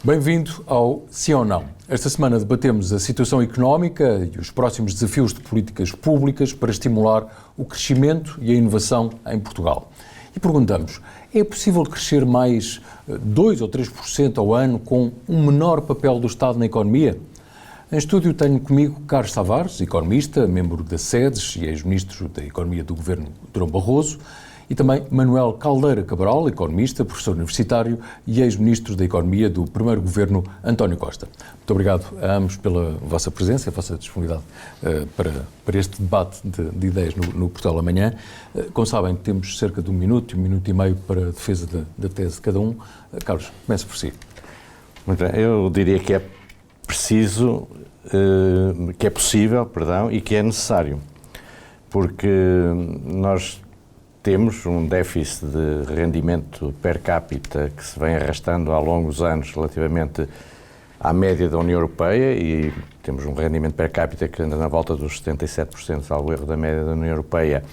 Bem-vindo ao Sim ou Não. Esta semana debatemos a situação económica e os próximos desafios de políticas públicas para estimular o crescimento e a inovação em Portugal. E perguntamos, é possível crescer mais 2 ou 3% ao ano com um menor papel do Estado na economia? Em estúdio tenho comigo Carlos Tavares, economista, membro da SEDES e ex-ministro da Economia do Governo Durão Barroso, e também Manuel Caldeira Cabral, economista, professor universitário e ex-ministro da Economia do primeiro governo António Costa. Muito obrigado a ambos pela vossa presença, a vossa disponibilidade para este debate de ideias no Portal Amanhã. Como sabem, temos cerca de um minuto e meio para a defesa da tese de cada um. Carlos, comece por si. Muito bem, eu diria que é possível, e que é necessário, porque nós temos um déficit de rendimento per capita que se vem arrastando ao longo dos anos relativamente à média da União Europeia e temos um rendimento per capita que anda na volta dos 77%, salvo erro, da média da União Europeia.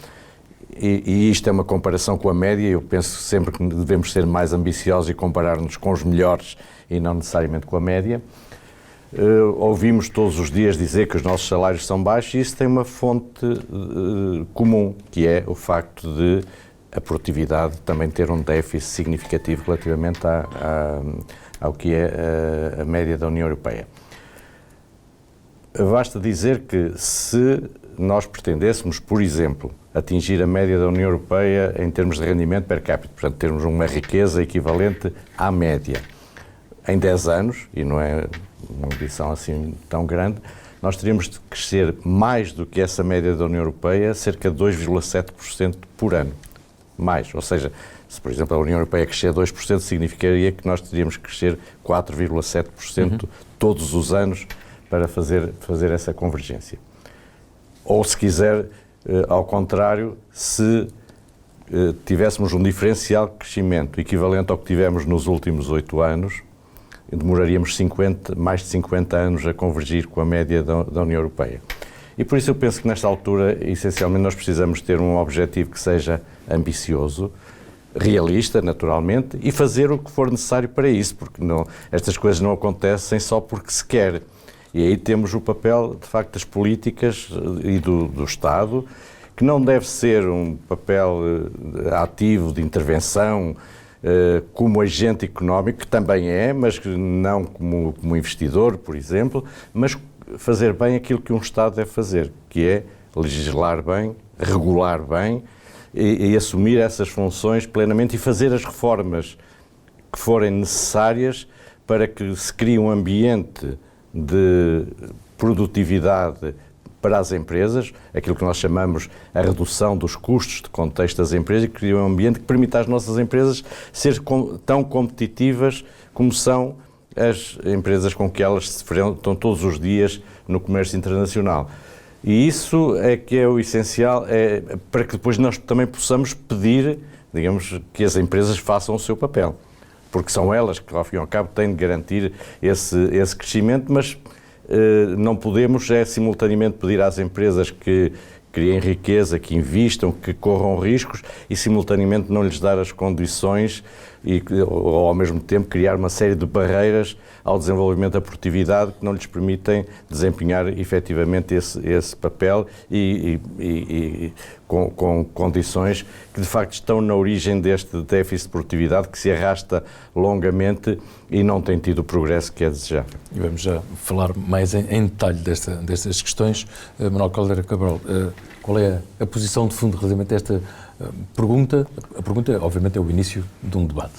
E isto é uma comparação com a média. Eu penso sempre que devemos ser mais ambiciosos e comparar-nos com os melhores e não necessariamente com a média. Ouvimos todos os dias dizer que os nossos salários são baixos e isso tem uma fonte comum, que é o facto de a produtividade também ter um déficit significativo relativamente ao que é a média da União Europeia. Basta dizer que se nós pretendêssemos, por exemplo, atingir a média da União Europeia em termos de rendimento per capita, portanto termos uma riqueza equivalente à média, em 10 anos, e não é uma ambição assim tão grande, nós teríamos de crescer mais do que essa média da União Europeia, cerca de 2,7% por ano. Mais, ou seja, se por exemplo a União Europeia crescer 2%, significaria que nós teríamos que crescer 4,7% todos os anos para fazer essa convergência. Ou se quiser, ao contrário, se tivéssemos um diferencial de crescimento equivalente ao que tivemos nos últimos 8 anos, demoraríamos mais de 50 anos a convergir com a média da União Europeia. E por isso eu penso que nesta altura, essencialmente, nós precisamos ter um objetivo que seja ambicioso, realista, naturalmente, e fazer o que for necessário para isso, porque estas coisas não acontecem só porque se quer. E aí temos o papel, de facto, das políticas e do Estado, que não deve ser um papel ativo de intervenção, como agente económico, que também é, mas não como investidor, por exemplo, mas fazer bem aquilo que um Estado deve fazer, que é legislar bem, regular bem e assumir essas funções plenamente e fazer as reformas que forem necessárias para que se crie um ambiente de produtividade para as empresas, aquilo que nós chamamos a redução dos custos de contexto das empresas, e criar um ambiente que permita às nossas empresas ser tão competitivas como são as empresas com que elas se enfrentam todos os dias no comércio internacional. E isso é que é o essencial, para que depois nós também possamos pedir, digamos, que as empresas façam o seu papel, porque são elas que, ao fim e ao cabo, têm de garantir esse crescimento, mas não podemos simultaneamente pedir às empresas que criem riqueza, que invistam, que corram riscos e simultaneamente não lhes dar as condições ou ao mesmo tempo criar uma série de barreiras ao desenvolvimento da produtividade que não lhes permitem desempenhar efetivamente esse papel e com condições que de facto estão na origem deste déficit de produtividade que se arrasta longamente e não tem tido o progresso que é desejável. E vamos já falar mais em detalhe destas questões. Manuel Caldeira Cabral, qual é a posição de fundo relativamente a esta pergunta? A pergunta, obviamente, é o início de um debate.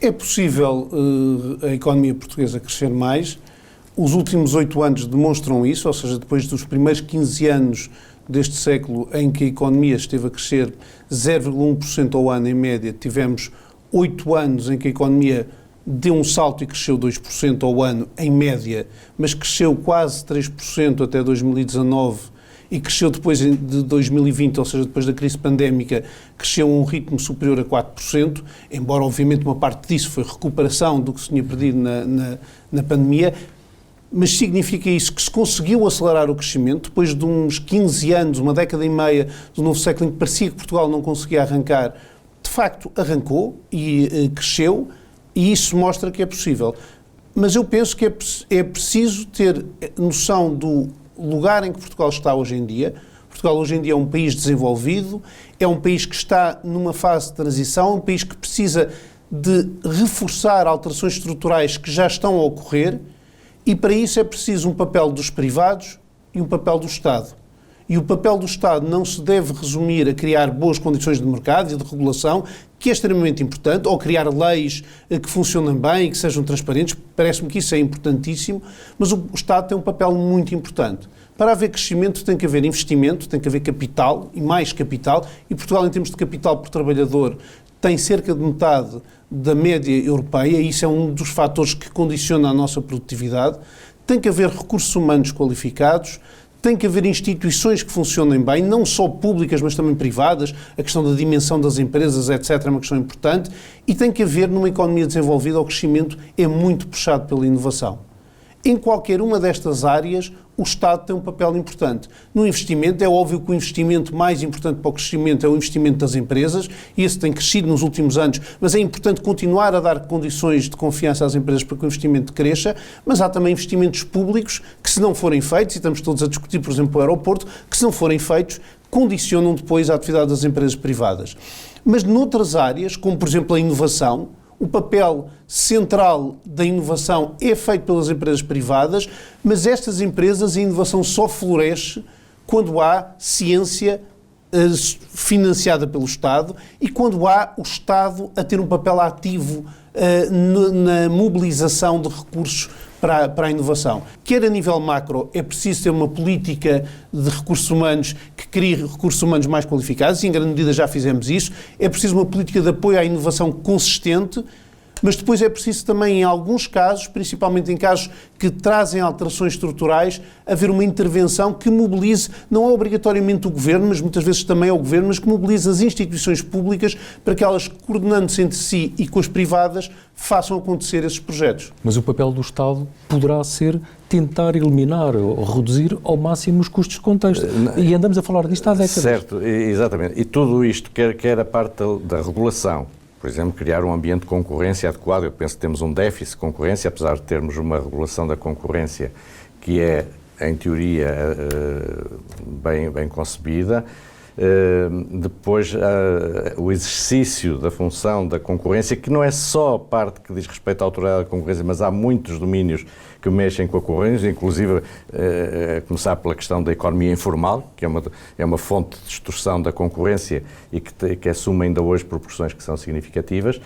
É possível a economia portuguesa crescer mais. Os últimos 8 anos demonstram isso, ou seja, depois dos primeiros 15 anos deste século em que a economia esteve a crescer 0,1% ao ano em média, tivemos 8 anos em que a economia deu um salto e cresceu 2% ao ano em média, mas cresceu quase 3% até 2019 e cresceu depois de 2020, ou seja, depois da crise pandémica, cresceu a um ritmo superior a 4%, embora obviamente uma parte disso foi recuperação do que se tinha perdido na pandemia, mas significa isso que se conseguiu acelerar o crescimento, depois de uns 15 anos, uma década e meia do novo século em que parecia que Portugal não conseguia arrancar, de facto arrancou e cresceu, E isso mostra que é possível. Mas eu penso que é preciso ter noção do lugar em que Portugal está hoje em dia. Portugal hoje em dia é um país desenvolvido, é um país que está numa fase de transição, um país que precisa de reforçar alterações estruturais que já estão a ocorrer, e para isso é preciso um papel dos privados e um papel do Estado. E o papel do Estado não se deve resumir a criar boas condições de mercado e de regulação, que é extremamente importante, ou criar leis que funcionem bem e que sejam transparentes. Parece-me que isso é importantíssimo, mas o Estado tem um papel muito importante. Para haver crescimento tem que haver investimento, tem que haver capital e mais capital, e Portugal, em termos de capital por trabalhador, tem cerca de metade da média europeia, e isso é um dos fatores que condiciona a nossa produtividade. Tem que haver recursos humanos qualificados, tem que haver instituições que funcionem bem, não só públicas, mas também privadas. A questão da dimensão das empresas, etc., é uma questão importante. E tem que haver, numa economia desenvolvida, o crescimento é muito puxado pela inovação. Em qualquer uma destas áreas, o Estado tem um papel importante. No investimento, é óbvio que o investimento mais importante para o crescimento é o investimento das empresas, e esse tem crescido nos últimos anos, mas é importante continuar a dar condições de confiança às empresas para que o investimento cresça, mas há também investimentos públicos que, se não forem feitos, e estamos todos a discutir, por exemplo, o aeroporto, que, se não forem feitos, condicionam depois a atividade das empresas privadas. Mas noutras áreas, como por exemplo a inovação, o papel central da inovação é feito pelas empresas privadas, mas estas empresas, a inovação só floresce quando há ciência financiada pelo Estado e quando há o Estado a ter um papel ativo na mobilização de recursos para a inovação. Quer a nível macro, é preciso ter uma política de recursos humanos que crie recursos humanos mais qualificados, e em grande medida já fizemos isso. É preciso uma política de apoio à inovação consistente, mas depois é preciso também, em alguns casos, principalmente em casos que trazem alterações estruturais, haver uma intervenção que mobilize, não é obrigatoriamente o Governo, mas muitas vezes também é o Governo, mas que mobilize as instituições públicas para que elas, coordenando-se entre si e com as privadas, façam acontecer esses projetos. Mas o papel do Estado poderá ser tentar eliminar ou reduzir ao máximo os custos de contexto. E andamos a falar disto há décadas. Certo, exatamente. E tudo isto, quer a parte da regulação, por exemplo, criar um ambiente de concorrência adequado. Eu penso que temos um déficit de concorrência, apesar de termos uma regulação da concorrência que é, em teoria, bem concebida. Depois, o exercício da função da concorrência, que não é só a parte que diz respeito à autoridade da concorrência, mas há muitos domínios que mexem com a concorrência, inclusive a começar pela questão da economia informal, que é uma fonte de distorção da concorrência e que assume ainda hoje proporções que são significativas.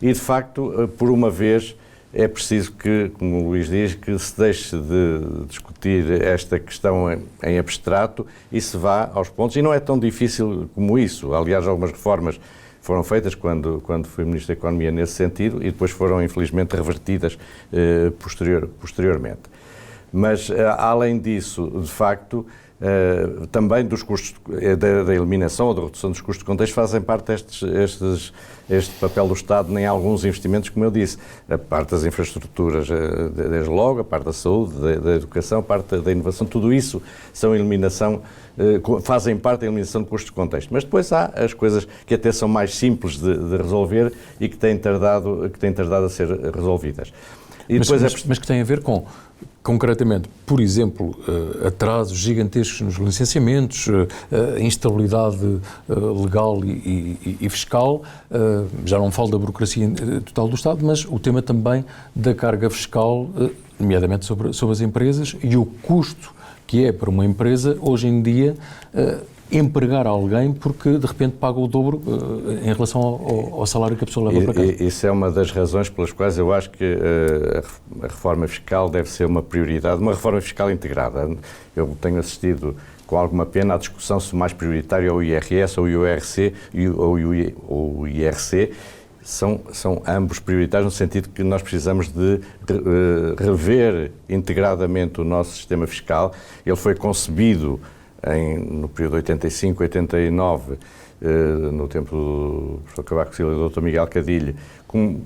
E, de facto, por uma vez, é preciso que, como o Luís diz, que se deixe de discutir esta questão em abstrato e se vá aos pontos. E não é tão difícil como isso. Aliás, algumas reformas foram feitas quando fui Ministro da Economia nesse sentido e depois foram, infelizmente, revertidas posteriormente. Mas, além disso, de facto, também dos custos, da eliminação ou da redução dos custos de contexto fazem parte este papel do Estado em alguns investimentos, como eu disse, a parte das infraestruturas, desde logo, a parte da saúde, da educação, a parte da inovação, tudo isso fazem parte da eliminação de custos de contexto. Mas depois há as coisas que até são mais simples de resolver e que têm tardado a ser resolvidas. E mas que têm a ver com, concretamente, por exemplo, atrasos gigantescos nos licenciamentos, instabilidade legal e fiscal, já não falo da burocracia total do Estado, mas o tema também da carga fiscal, nomeadamente sobre as empresas, e o custo que é para uma empresa, hoje em dia, empregar alguém porque de repente paga o dobro em relação ao salário que a pessoa leva para casa. Isso é uma das razões pelas quais eu acho que a reforma fiscal deve ser uma prioridade, uma reforma fiscal integrada. Eu tenho assistido com alguma pena à discussão se o mais prioritário é o IRS ou o IRC ou o IRC. São ambos prioritários no sentido que nós precisamos de rever integradamente o nosso sistema fiscal. Ele foi concebido no período 85-89, no tempo do professor Cavaco Silva e do Dr. Miguel Cadilho, como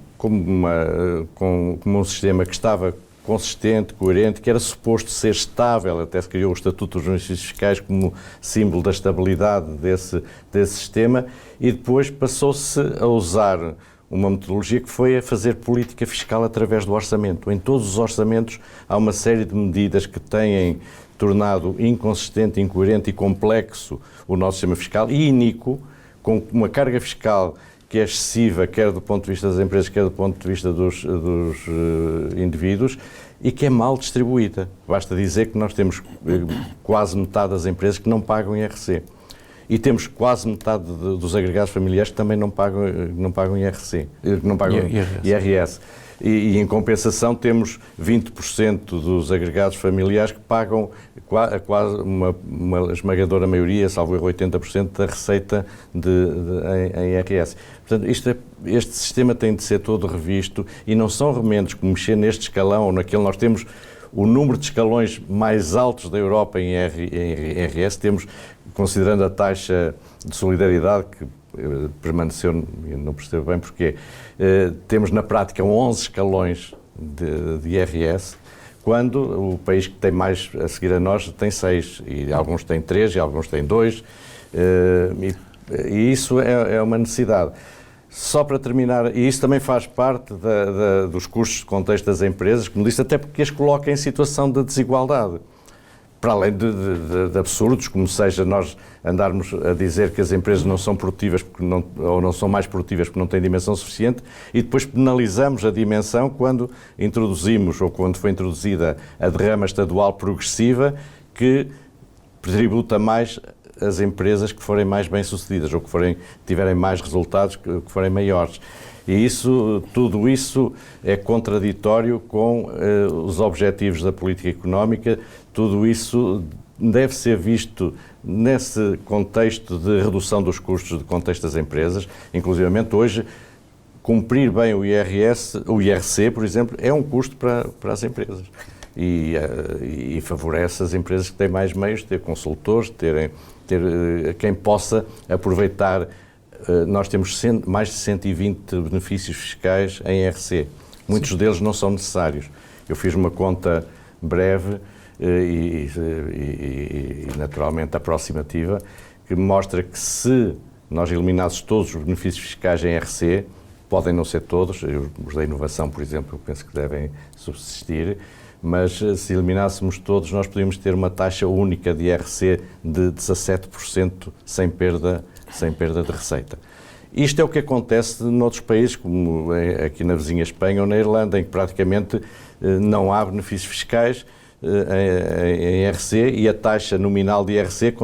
um sistema que estava consistente, coerente, que era suposto ser estável. Até se criou o Estatuto dos Benefícios Fiscais como símbolo da estabilidade desse sistema, e depois passou-se a usar uma metodologia que foi a fazer política fiscal através do orçamento. Em todos os orçamentos há uma série de medidas que têm tornado inconsistente, incoerente e complexo o nosso sistema fiscal e iníquo, com uma carga fiscal que é excessiva, quer do ponto de vista das empresas, quer do ponto de vista dos indivíduos, e que é mal distribuída. Basta dizer que nós temos quase metade das empresas que não pagam IRC. E temos quase metade dos agregados familiares que também não pagam IRC, não pagam IRS. E em compensação temos 20% dos agregados familiares que pagam quase uma esmagadora maioria, salvo erro 80% da receita em IRS. Portanto, este sistema tem de ser todo revisto e não são remendos como mexer neste escalão ou naquele. Nós temos o número de escalões mais altos da Europa em IRS, temos, considerando a taxa de solidariedade que permaneceu, não percebo bem porquê, temos na prática 11 escalões de IRS, quando o país que tem mais a seguir a nós tem 6, e alguns têm 3 e alguns têm 2, e isso é uma necessidade. Só para terminar, e isso também faz parte dos custos de contexto das empresas, como disse, até porque as coloca em situação de desigualdade. Para além de absurdos, como seja nós andarmos a dizer que as empresas não são produtivas ou não são mais produtivas porque não têm dimensão suficiente, e depois penalizamos a dimensão quando introduzimos, ou quando foi introduzida a derrama estadual progressiva, que tributa mais as empresas que forem mais bem-sucedidas ou que tiverem mais resultados, que forem maiores. E tudo isso é contraditório com os objetivos da política económica. Tudo isso deve ser visto nesse contexto de redução dos custos de contexto das empresas. Inclusivamente hoje, cumprir bem o IRC, por exemplo, é um custo para as empresas. E favorece as empresas que têm mais meios, ter consultores, ter quem possa aproveitar. Nós temos mais de 120 benefícios fiscais em IRC. Muitos deles não são necessários. Eu fiz uma conta breve e naturalmente aproximativa, que mostra que se nós eliminássemos todos os benefícios fiscais em IRC, podem não ser todos, os da inovação, por exemplo, eu penso que devem subsistir, mas se eliminássemos todos, nós podíamos ter uma taxa única de IRC de 17% sem perda de receita. Isto é o que acontece noutros países, como aqui na vizinha Espanha ou na Irlanda, em que praticamente não há benefícios fiscais em IRC e a taxa nominal de IRC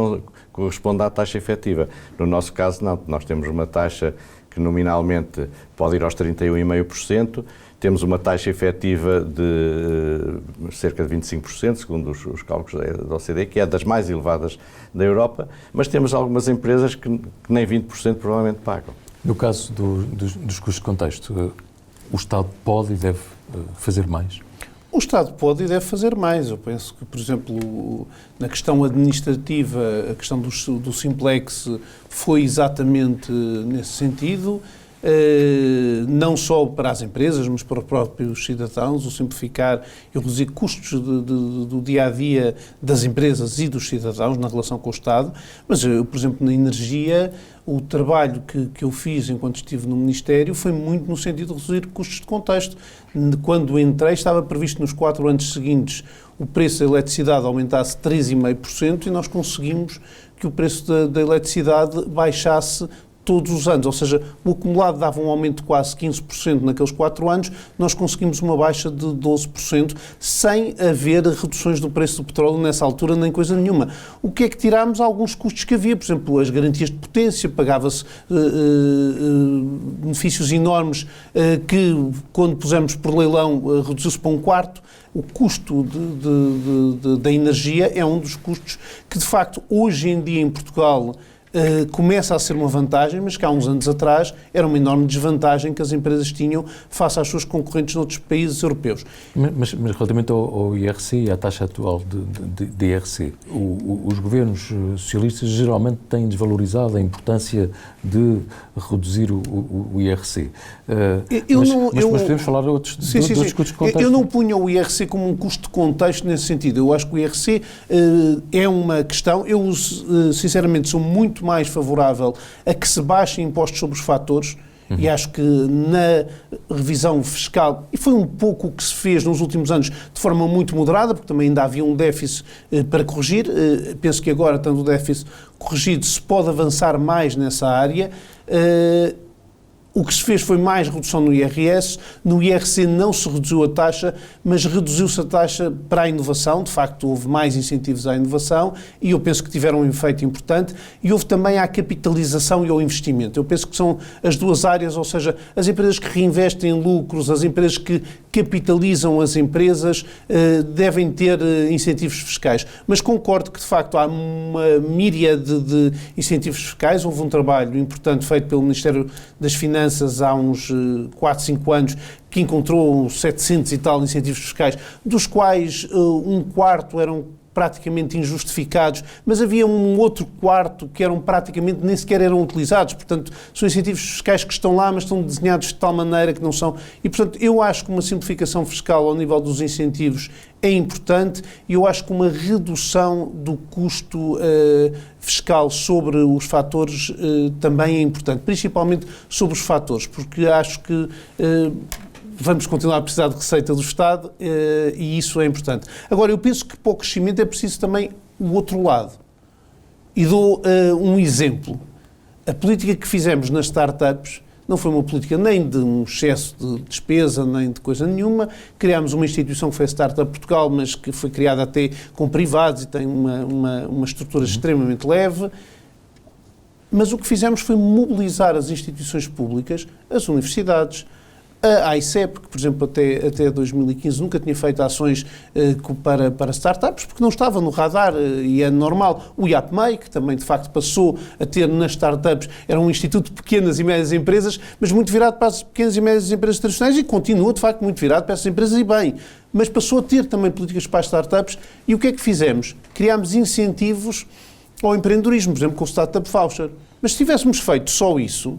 corresponde à taxa efetiva. No nosso caso, não. Nós temos uma taxa que nominalmente pode ir aos 31,5%, temos uma taxa efetiva de cerca de 25%, segundo os cálculos da OCDE, que é das mais elevadas da Europa, mas temos algumas empresas que nem 20% provavelmente pagam. No caso dos custos de contexto, o Estado pode e deve fazer mais? O Estado pode e deve fazer mais. Eu penso que, por exemplo, na questão administrativa, a questão do Simplex foi exatamente nesse sentido. Não só para as empresas, mas para os próprios cidadãos, o simplificar e reduzir custos do dia-a-dia das empresas e dos cidadãos na relação com o Estado. Mas, por exemplo, na energia, o trabalho que eu fiz enquanto estive no Ministério foi muito no sentido de reduzir custos de contexto. Quando entrei, estava previsto nos 4 anos seguintes o preço da eletricidade aumentasse 3,5% e nós conseguimos que o preço da eletricidade baixasse todos os anos, ou seja, o acumulado dava um aumento de quase 15% naqueles 4 anos, nós conseguimos uma baixa de 12%, sem haver reduções do preço do petróleo nessa altura, nem coisa nenhuma. O que é que tirámos? Alguns custos que havia, por exemplo, as garantias de potência, pagava-se benefícios enormes que, quando pusemos por leilão, reduziu-se para 1/4. O custo da energia é um dos custos que, de facto, hoje em dia em Portugal começa a ser uma vantagem, mas que há uns anos atrás era uma enorme desvantagem que as empresas tinham face às suas concorrentes noutros países europeus. Mas relativamente ao IRC e à taxa atual de IRC, os governos socialistas geralmente têm desvalorizado a importância de reduzir o IRC. Mas podemos falar de outros custos de contexto. Eu não punha o IRC como um custo de contexto nesse sentido. Eu acho que o IRC é uma questão. Eu, sinceramente, sou muito mais favorável a que se baixem impostos sobre os fatores E acho que na revisão fiscal, e foi um pouco o que se fez nos últimos anos de forma muito moderada, porque também ainda havia um déficit para corrigir, penso que agora, tendo o déficit corrigido, se pode avançar mais nessa área. O que se fez foi mais redução no IRS, no IRC não se reduziu a taxa, mas reduziu-se a taxa para a inovação, de facto houve mais incentivos à inovação e eu penso que tiveram um efeito importante, e houve também à capitalização e ao investimento. Eu penso que são as duas áreas, ou seja, as empresas que reinvestem lucros, as empresas que capitalizam as empresas, devem ter incentivos fiscais. Mas concordo que de facto há uma míriade de incentivos fiscais, houve um trabalho importante feito pelo Ministério das Finanças há uns 4, 5 anos, que encontrou 700 e tal incentivos fiscais, dos quais um quarto eram praticamente injustificados, mas havia um outro quarto que eram praticamente, nem sequer eram utilizados. Portanto, são incentivos fiscais que estão lá, mas estão desenhados de tal maneira que não são. E, portanto, eu acho que uma simplificação fiscal ao nível dos incentivos é importante, e eu acho que uma redução do custo fiscal sobre os fatores também é importante, principalmente sobre os fatores, porque acho que vamos continuar a precisar de receita do Estado e isso é importante. Agora, eu penso que para o crescimento é preciso também o outro lado. E dou um exemplo. A política que fizemos nas startups não foi uma política nem de um excesso de despesa, nem de coisa nenhuma. Criámos uma instituição que foi a Startup Portugal, mas que foi criada até com privados e tem uma estrutura extremamente leve. Mas o que fizemos foi mobilizar as instituições públicas, as universidades, a AICEP, que, por exemplo, até 2015 nunca tinha feito ações para startups, porque não estava no radar e é normal. O IAPMEI, que também, de facto, passou a ter nas startups, era um instituto de pequenas e médias empresas, mas muito virado para as pequenas e médias empresas tradicionais e continua, de facto, muito virado para essas empresas e bem. Mas passou a ter também políticas para as startups. E o que é que fizemos? Criámos incentivos ao empreendedorismo, por exemplo, com o Startup Voucher. Mas se tivéssemos feito só isso,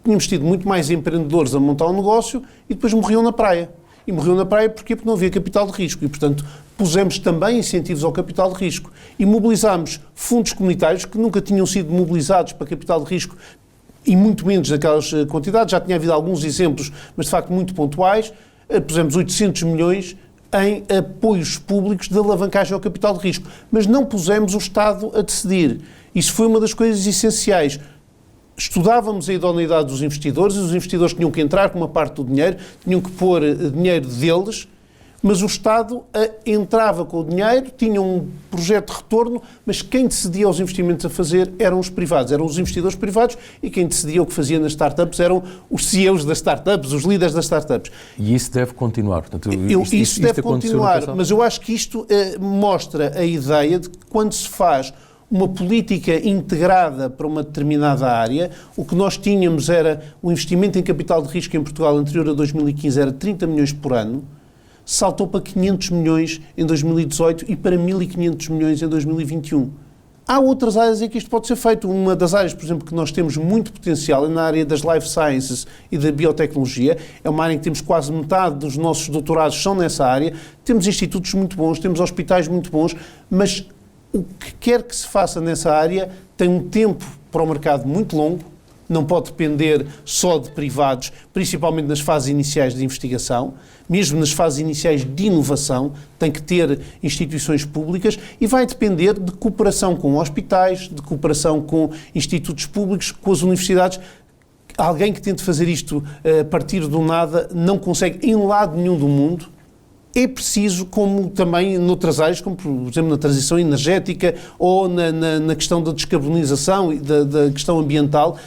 tínhamos tido muito mais empreendedores a montar um negócio e depois morriam na praia. E morriam na praia porquê? Porque não havia capital de risco. E, portanto, pusemos também incentivos ao capital de risco. E mobilizámos fundos comunitários que nunca tinham sido mobilizados para capital de risco e muito menos naquelas quantidades. Já tinha havido alguns exemplos, mas de facto muito pontuais. Pusemos 800 milhões em apoios públicos de alavancagem ao capital de risco. Mas não pusemos o Estado a decidir. Isso foi uma das coisas essenciais. Estudávamos a idoneidade dos investidores e os investidores tinham que entrar com uma parte do dinheiro, tinham que pôr dinheiro deles, mas o Estado entrava com o dinheiro, tinha um projeto de retorno, mas quem decidia os investimentos a fazer eram os privados, eram os investidores privados, e quem decidia o que fazia nas startups eram os CEOs das startups, os líderes das startups. E isso deve continuar. Portanto, isso deve continuar, mas eu acho que isto mostra a ideia de que quando se faz uma política integrada para uma determinada área, o que nós tínhamos era o investimento em capital de risco em Portugal anterior a 2015 era 30 milhões por ano, saltou para 500 milhões em 2018 e para 1.500 milhões em 2021. Há outras áreas em que isto pode ser feito. Uma das áreas, por exemplo, que nós temos muito potencial é na área das life sciences e da biotecnologia. É uma área em que temos quase metade dos nossos doutorados são nessa área. Temos institutos muito bons, temos hospitais muito bons, mas o que quer que se faça nessa área tem um tempo para o mercado muito longo, não pode depender só de privados, principalmente nas fases iniciais de investigação, mesmo nas fases iniciais de inovação, tem que ter instituições públicas e vai depender de cooperação com hospitais, de cooperação com institutos públicos, com as universidades. Alguém que tente fazer isto a partir do nada não consegue em lado nenhum do mundo. É preciso, como também noutras áreas, como por exemplo na transição energética ou na questão da descarbonização e da questão ambiental,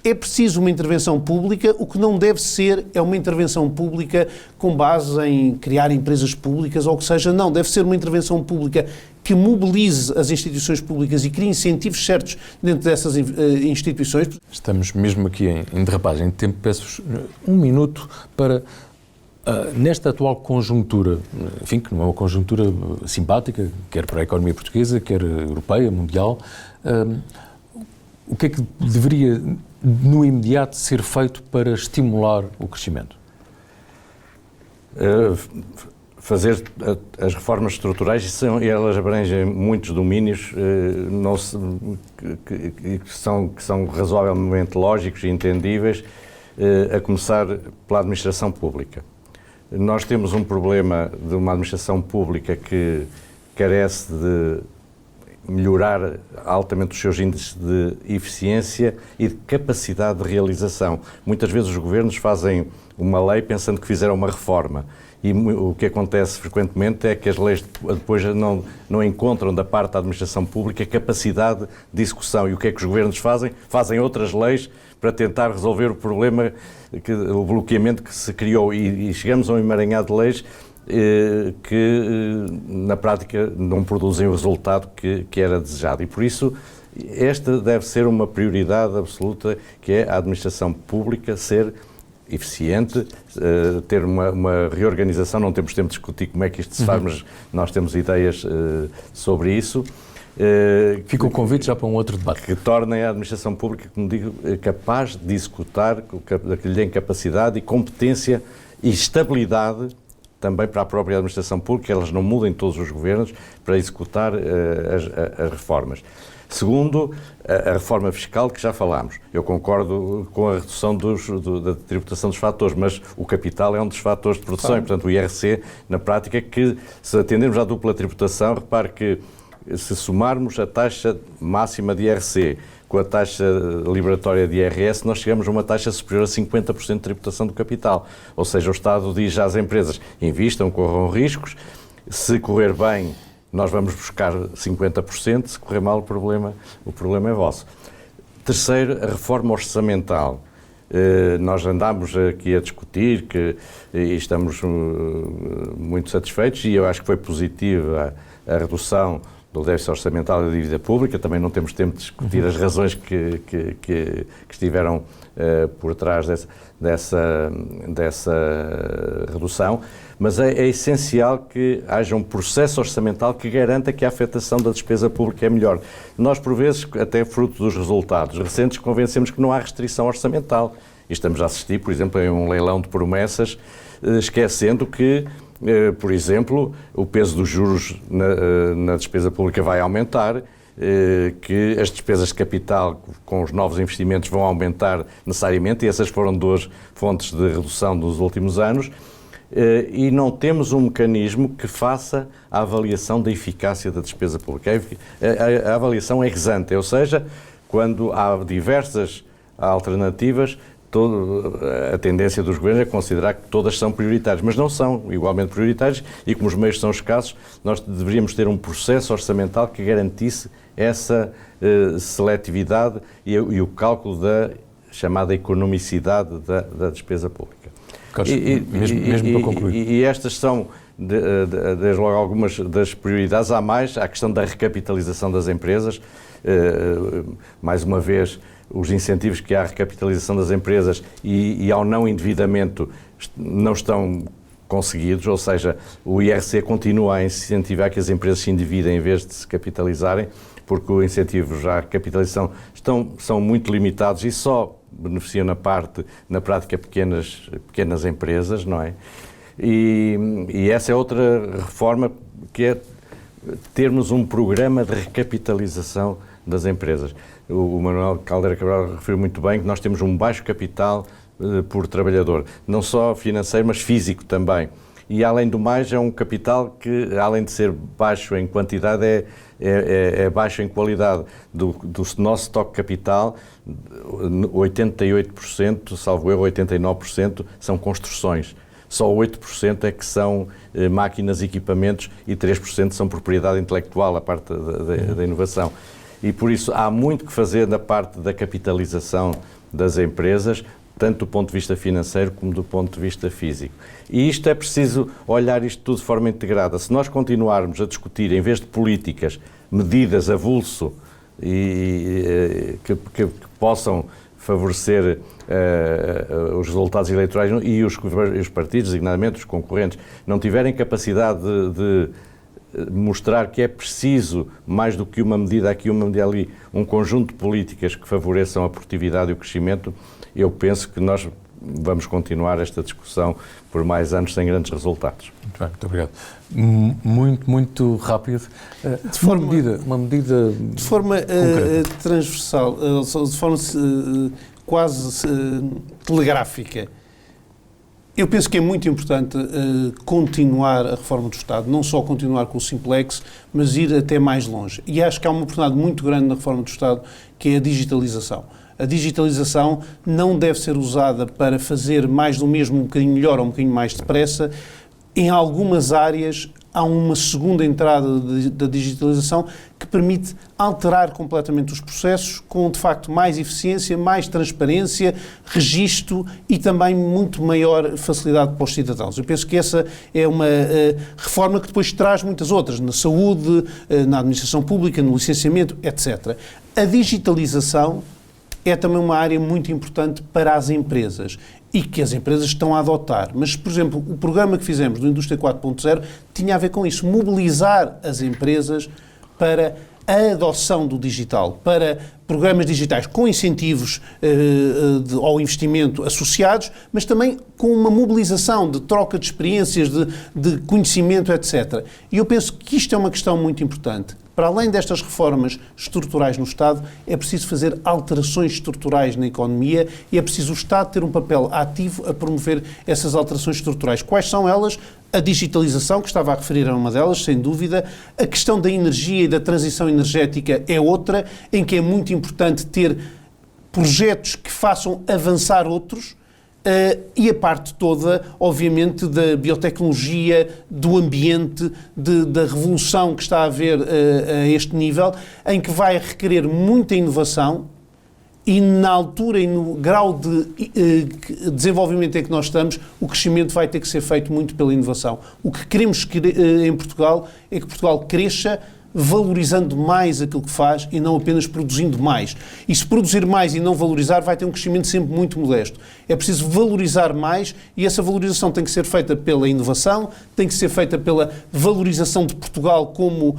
é preciso uma intervenção pública. O que não deve ser é uma intervenção pública com base em criar empresas públicas ou o que seja. Não, deve ser uma intervenção pública que mobilize as instituições públicas e crie incentivos certos dentro dessas instituições. Estamos mesmo aqui em derrapagem de tempo. Peço-vos um minuto para... nesta atual conjuntura, enfim, que não é uma conjuntura simpática, quer para a economia portuguesa, quer europeia, mundial, o que é que deveria, no imediato, ser feito para estimular o crescimento? Fazer as reformas estruturais, e elas abrangem muitos domínios que são razoavelmente lógicos e entendíveis, a começar pela administração pública. Nós temos um problema de uma administração pública que carece de melhorar altamente os seus índices de eficiência e de capacidade de realização. Muitas vezes os governos fazem uma lei pensando que fizeram uma reforma. E o que acontece frequentemente é que as leis depois não encontram da parte da administração pública capacidade de execução. E o que é que os governos fazem? Fazem outras leis para tentar resolver o problema, o bloqueamento que se criou. E chegamos a um emaranhado de leis que, na prática, não produzem o resultado que era desejado. E, por isso, esta deve ser uma prioridade absoluta, que é a administração pública ser eficiente, ter uma reorganização. Não temos tempo de discutir como é que isto se faz, mas nós temos ideias sobre isso. Fica o convite já para um outro debate. Que tornem a administração pública, como digo, capaz de executar, que lhe deem capacidade e competência e estabilidade também para a própria administração pública, que elas não mudem todos os governos para executar as reformas. Segundo, a reforma fiscal que já falámos. Eu concordo com a redução da tributação dos fatores, mas o capital é um dos fatores de produção, e, portanto, o IRC, na prática, que se atendermos à dupla tributação, repare que se somarmos a taxa máxima de IRC com a taxa liberatória de IRS, nós chegamos a uma taxa superior a 50% de tributação do capital. Ou seja, o Estado diz às empresas, invistam, corram riscos, se correr bem, nós vamos buscar 50%, se correr mal, o problema é vosso. Terceiro, a reforma orçamental. Nós andámos aqui a discutir e estamos muito satisfeitos, e eu acho que foi positiva a redução do déficit orçamental e da dívida pública. Também não temos tempo de discutir as razões que estiveram por trás dessa redução, mas é essencial que haja um processo orçamental que garanta que a afetação da despesa pública é melhor. Nós, por vezes, até fruto dos resultados recentes, convencemos que não há restrição orçamental. E estamos a assistir, por exemplo, a um leilão de promessas, esquecendo que, por exemplo, o peso dos juros na despesa pública vai aumentar, que as despesas de capital com os novos investimentos vão aumentar necessariamente, e essas foram duas fontes de redução nos últimos anos, e não temos um mecanismo que faça a avaliação da eficácia da despesa pública. A avaliação é ex ante, ou seja, quando há diversas alternativas, a tendência dos governos é considerar que todas são prioritárias, mas não são igualmente prioritárias, e como os meios são escassos, nós deveríamos ter um processo orçamental que garantisse essa seletividade e o cálculo da chamada economicidade da despesa pública. Carlos, mesmo para concluir. E estas são, desde logo, algumas das prioridades. Há mais, há a questão da recapitalização das empresas. Mais uma vez, os incentivos que há à recapitalização das empresas e ao não endividamento não estão conseguidos, ou seja, o IRC continua a incentivar que as empresas se endividem em vez de se capitalizarem, porque os incentivos à capitalização são muito limitados e só beneficiam na prática pequenas empresas, não é? E essa é outra reforma, que é termos um programa de recapitalização das empresas. O Manuel Caldeira Cabral referiu muito bem que nós temos um baixo capital por trabalhador, não só financeiro, mas físico também. E, além do mais, é um capital que, além de ser baixo em quantidade, é baixo em qualidade. Do nosso estoque capital, 88%, salvo erro, 89% são construções. Só 8% é que são máquinas e equipamentos, e 3% são propriedade intelectual, a parte da inovação. E, por isso, há muito que fazer na parte da capitalização das empresas, tanto do ponto de vista financeiro como do ponto de vista físico. E isto é preciso olhar isto tudo de forma integrada. Se nós continuarmos a discutir, em vez de políticas, medidas avulso que possam favorecer os resultados eleitorais, e os partidos, designadamente os concorrentes, não tiverem capacidade de mostrar que é preciso, mais do que uma medida aqui, uma medida ali, um conjunto de políticas que favoreçam a produtividade e o crescimento, eu penso que nós vamos continuar esta discussão por mais anos sem grandes resultados. Muito bem, muito obrigado. Muito rápido. Uma medida de forma transversal, de forma quase telegráfica. Eu penso que é muito importante continuar a reforma do Estado, não só continuar com o Simplex, mas ir até mais longe. E acho que há uma oportunidade muito grande na reforma do Estado, que é a digitalização. A digitalização não deve ser usada para fazer mais do mesmo um bocadinho melhor ou um bocadinho mais depressa. Em algumas áreas há uma segunda entrada da digitalização que permite alterar completamente os processos com, de facto, mais eficiência, mais transparência, registro e também muito maior facilidade para os cidadãos. Eu penso que essa é uma reforma que depois traz muitas outras, na saúde, na administração pública, no licenciamento, etc. A digitalização é também uma área muito importante para as empresas e que as empresas estão a adotar. Mas, por exemplo, o programa que fizemos do Indústria 4.0 tinha a ver com isso, mobilizar as empresas para a adoção do digital, para programas digitais com incentivos ao investimento associados, mas também com uma mobilização de troca de experiências, de conhecimento, etc. E eu penso que isto é uma questão muito importante. Para além destas reformas estruturais no Estado, é preciso fazer alterações estruturais na economia e é preciso o Estado ter um papel ativo a promover essas alterações estruturais. Quais são elas? A digitalização, que estava a referir a uma delas, sem dúvida. A questão da energia e da transição energética é outra, em que é muito importante ter projetos que façam avançar outros. E a parte toda, obviamente, da biotecnologia, do ambiente, da revolução que está a haver a este nível, em que vai requerer muita inovação e na altura e no grau de desenvolvimento em que nós estamos, o crescimento vai ter que ser feito muito pela inovação. O que queremos em Portugal é que Portugal cresça valorizando mais aquilo que faz e não apenas produzindo mais. E se produzir mais e não valorizar, vai ter um crescimento sempre muito modesto. É preciso valorizar mais e essa valorização tem que ser feita pela inovação, tem que ser feita pela valorização de Portugal como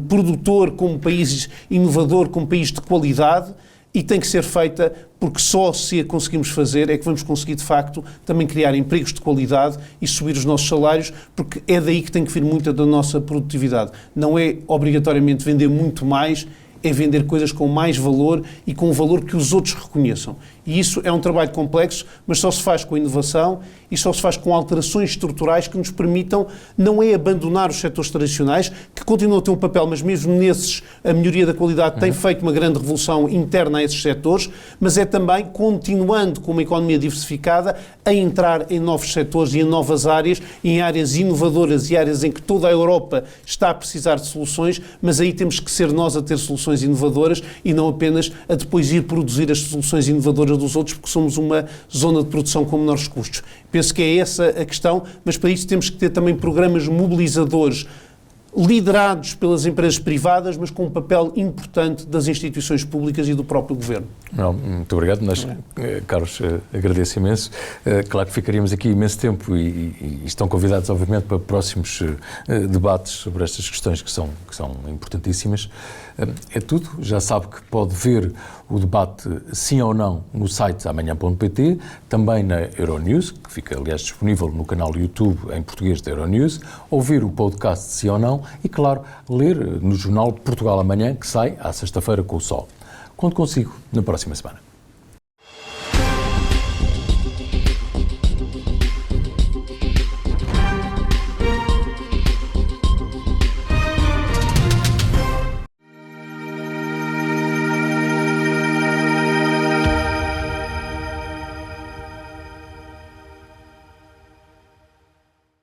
produtor, como país inovador, como país de qualidade, e tem que ser feita porque só se a conseguimos fazer é que vamos conseguir, de facto, também criar empregos de qualidade e subir os nossos salários, porque é daí que tem que vir muita da nossa produtividade. Não é obrigatoriamente vender muito mais, é vender coisas com mais valor e com um valor que os outros reconheçam. E isso é um trabalho complexo, mas só se faz com inovação e só se faz com alterações estruturais que nos permitam, não é abandonar os setores tradicionais, que continuam a ter um papel, mas mesmo nesses a melhoria da qualidade tem feito uma grande revolução interna a esses setores, mas é também continuando com uma economia diversificada a entrar em novos setores e em novas áreas, e em áreas inovadoras e áreas em que toda a Europa está a precisar de soluções, mas aí temos que ser nós a ter soluções inovadoras e não apenas a depois ir produzir as soluções inovadoras dos outros, porque somos uma zona de produção com menores custos. Penso que é essa a questão, mas para isso temos que ter também programas mobilizadores liderados pelas empresas privadas, mas com um papel importante das instituições públicas e do próprio Governo. Não, muito obrigado. Nós, Carlos, agradeço imenso. Claro que ficaríamos aqui imenso tempo e estão convidados, obviamente, para próximos debates sobre estas questões que são importantíssimas. É tudo. Já sabe que pode ver o debate sim ou não no site amanhã.pt, também na Euronews, que fica, aliás, disponível no canal YouTube em português da Euronews, ouvir o podcast sim ou não e, claro, ler no jornal Portugal Amanhã, que sai à sexta-feira com o Sol. Conto consigo na próxima semana.